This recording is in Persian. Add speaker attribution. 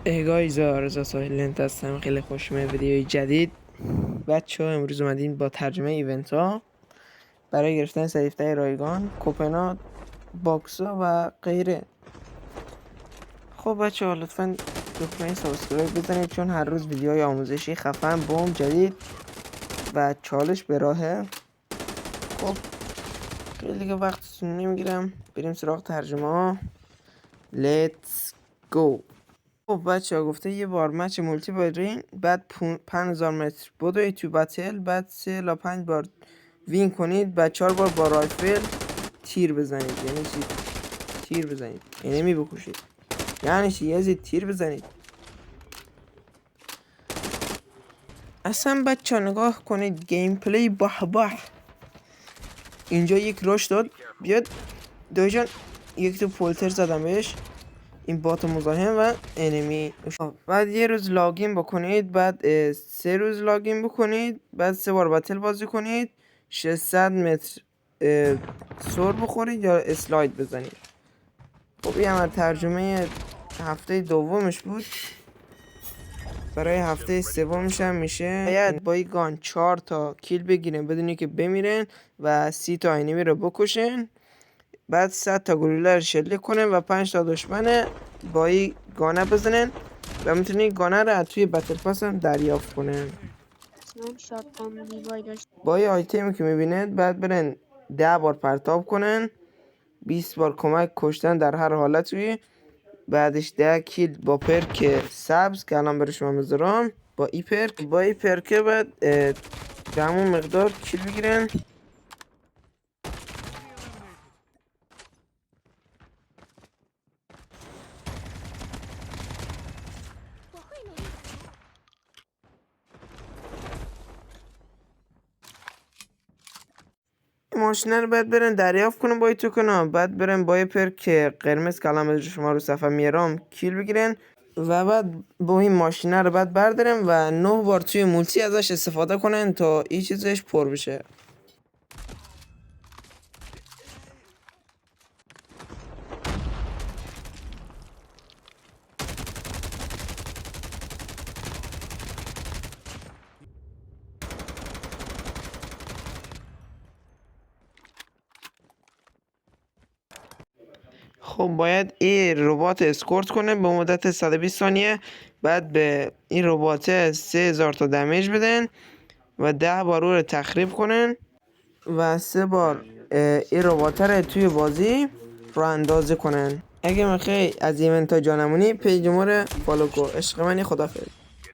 Speaker 1: گایزا رضا سایلنت هستم. خیلی خوش اومدید ویدیوی جدید. بچه ها امروز اومدین با ترجمه ایونت ها برای گرفتن سریفتر رایگان، کوپنات، باکسا و غیره. خب بچه ها لطفا دکمه سابسکرایب بزنید چون هر روز ویدیوهای آموزشی خفن بوم جدید و چالش به راهه. خب خیلی دیگه وقتتون نمیگیرم، بریم سراغ ترجمه ها. لیتس گو. خب بچه ها گفته یه بار مچ مولتی برین، بعد 5000 متر بدوید تو بتل، بعد 3 الی 5 بار وین کنید، بعد 4 بار با رایفل تیر بزنید. یعنی چی تیر بزنید؟ انمی بکشید. یعنی چی یزید تیر بزنید؟ اصلا بچه ها نگاه کنید گیم پلی به. اینجا یک راش داد، بیاد دویجان یک تو پولتر زدم بهش، این بات مزاحم و انمی. بعد یه روز لاگین بکنید، بعد 3 روز لاگین بکنید، بعد 3 بار بتل بازی کنید، 600 متر سر بخورید یا اسلاید بزنید. خب این هم ترجمه هفته دومش بود. برای هفته سومش هم میشه باید با این گان 4 تا کیل بگیرن بدونی که بمیرن و 30 تا انمی رو بکشن، بعد 100 تا گلوله رو شلیک کنن و 5 تا دشمن با این گانه بزنن و میتونی گانه رو توی بتل پاس هم دریافت کنن. با این آیتمی که میبینید بعد برن 10 بار پرتاب کنن، 20 بار کمک کشتن در هر حالتی، بعدش 10 کیل با پرک سبز که الان برای شما میذارم. با این پرک بعد به همون مقدار کیل بگیرن. ماشینه رو باید برن دریافت کنن با این توکنا، بعد برن با پرک قرمز که الان شما رو صفحه میارم کیل بگیرن و بعد با این ماشینه رو بعد بردارن و 9 بار توی مولتی ازش استفاده کنن تا این چیزش پر بشه. خب باید این ربات اسکورت کنه به مدت 120 ثانیه، بعد به این ربات 3000 تا دمیج بدن و 10 بار رو تخریب کنن و 3 بار این ربات رو توی بازی رو اندازه کنن. اگه میخوای از ایونت ها جانمونی پیج ما رو فالو کن. عشق منی، خدافظ.